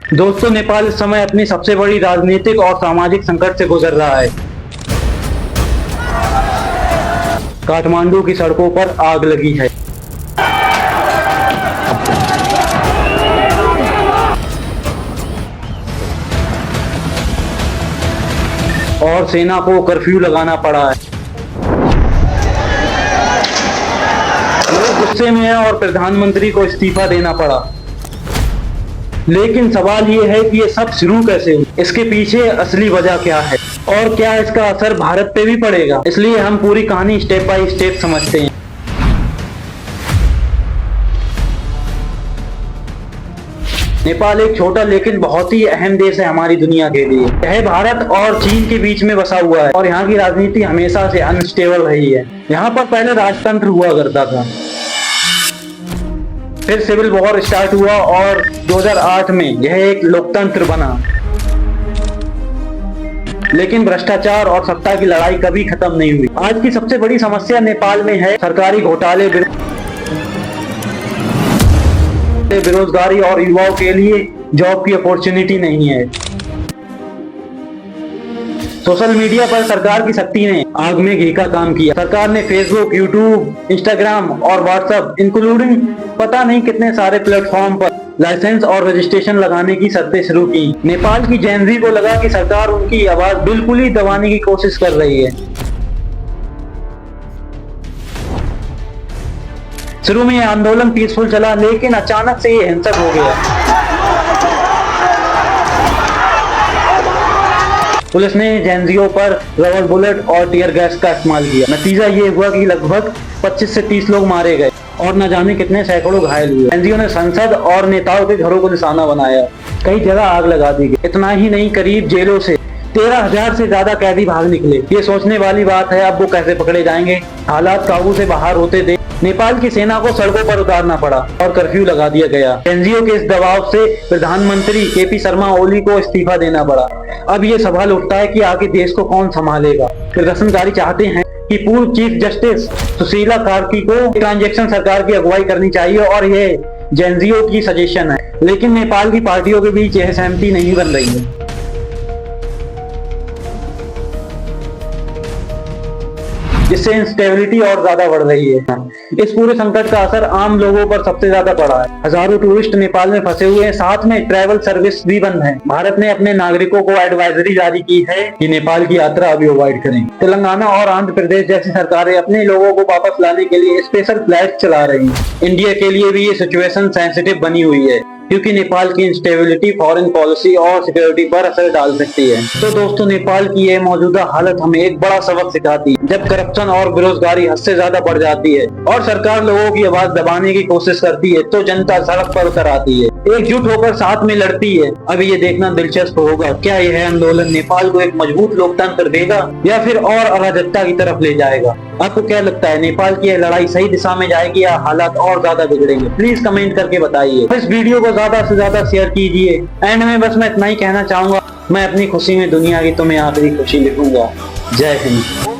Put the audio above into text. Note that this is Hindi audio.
दोस्तों, नेपाल इस समय अपनी सबसे बड़ी राजनीतिक और सामाजिक संकट से गुजर रहा है। काठमांडू की सड़कों पर आग लगी है। और सेना को कर्फ्यू लगाना पड़ा है। लोग गुस्से में हैं और प्रधानमंत्री को इस्तीफा देना पड़ा। लेकिन सवाल ये है कि ये सब शुरू कैसे हुआ, इसके पीछे असली वजह क्या है और क्या इसका असर भारत पे भी पड़ेगा। इसलिए हम पूरी कहानी स्टेप बाय स्टेप समझते हैं। नेपाल एक छोटा लेकिन बहुत ही अहम देश है हमारी दुनिया के लिए। यह भारत और चीन के बीच में बसा हुआ है और यहाँ की राजनीति हमेशा से अनस्टेबल रही है। यहाँ पर पहले राजतंत्र हुआ करता था, फिर सिविल वॉर स्टार्ट हुआ और 2008 में यह एक लोकतंत्र बना। लेकिन भ्रष्टाचार और सत्ता की लड़ाई कभी खत्म नहीं हुई। आज की सबसे बड़ी समस्या नेपाल में है सरकारी घोटाले, बेरोजगारी और युवाओं के लिए जॉब की अपॉर्चुनिटी नहीं है। सोशल मीडिया पर सरकार की शक्ति ने आग में घी का काम किया। सरकार ने फेसबुक, यूट्यूब, इंस्टाग्राम और व्हाट्सएप इंक्लूडिंग पता नहीं कितने सारे प्लेटफॉर्म पर लाइसेंस और रजिस्ट्रेशन लगाने की शर्तें शुरू की। नेपाल की जेनजी को लगा कि सरकार उनकी आवाज बिल्कुल ही दबाने की कोशिश कर रही है। शुरू में यह आंदोलन पीसफुल चला, लेकिन अचानक से ये हिंसक हो गया। पुलिस ने जेनजियो पर रबर बुलेट और टीयर गैस का इस्तेमाल किया। नतीजा ये हुआ कि लगभग 25 से 30 लोग मारे गए और न जाने कितने सैकड़ों घायल हुए। जेनजियो ने संसद और नेताओं के घरों को निशाना बनाया। कई जगह आग लगा दी गई। इतना ही नहीं, करीब जेलों से 13,000 से ज्यादा कैदी भाग निकले। ये सोचने वाली बात है, अब वो कैसे पकड़े जाएंगे। हालात काबू से बाहर होते देख नेपाल की सेना को सड़कों पर उतारना पड़ा और कर्फ्यू लगा दिया गया। एनजीओ के इस दबाव से प्रधानमंत्री केपी शर्मा ओली को इस्तीफा देना पड़ा। अब ये सवाल उठता है कि आगे देश को कौन संभालेगा। प्रदर्शनकारी चाहते हैं कि पूर्व चीफ जस्टिस सुशीला कार्की को ट्रांजैक्शन सरकार की अगुवाई करनी चाहिए और ये जेनजीओ की सजेशन है। लेकिन नेपाल की पार्टियों के बीच यह सहमति नहीं बन रही है, जिससे इंस्टेबिलिटी और ज्यादा बढ़ रही है। इस पूरे संकट का असर आम लोगों पर सबसे ज्यादा पड़ा है। हजारों टूरिस्ट नेपाल में फंसे हुए हैं, साथ में ट्रैवल सर्विस भी बंद है। भारत ने अपने नागरिकों को एडवाइजरी जारी की है कि नेपाल की यात्रा अभी अवॉइड करें। तेलंगाना और आंध्र प्रदेश जैसी सरकारें अपने लोगों को वापस लाने के लिए स्पेशल फ्लाइट चला रही है। इंडिया के लिए भी ये सिचुएशन सेंसिटिव बनी हुई है, क्योंकि नेपाल की इंस्टेबिलिटी फॉरेन पॉलिसी और सिक्योरिटी पर असर डाल सकती है। तो दोस्तों, नेपाल की ये मौजूदा हालत हमें एक बड़ा सबक सिखाती है। जब करप्शन और बेरोजगारी हद से ज्यादा बढ़ जाती है और सरकार लोगों की आवाज दबाने की कोशिश करती है, तो जनता सड़क पर उतर आती है, एकजुट होकर साथ में लड़ती है। अब ये देखना दिलचस्प होगा, क्या यह आंदोलन नेपाल को एक मजबूत लोकतंत्र देगा या फिर और अराजकता की तरफ ले जाएगा। आपको क्या लगता है, नेपाल की यह लड़ाई सही दिशा में जाएगी या हालात और ज्यादा बिगड़ेंगे? प्लीज कमेंट करके बताइए। इस वीडियो को ज्यादा से ज्यादा शेयर कीजिए। एंड में बस मैं इतना ही कहना चाहूंगा, मैं अपनी खुशी में दुनिया की तुम्हें आखिरी खुशी लिखूंगा। जय हिंद।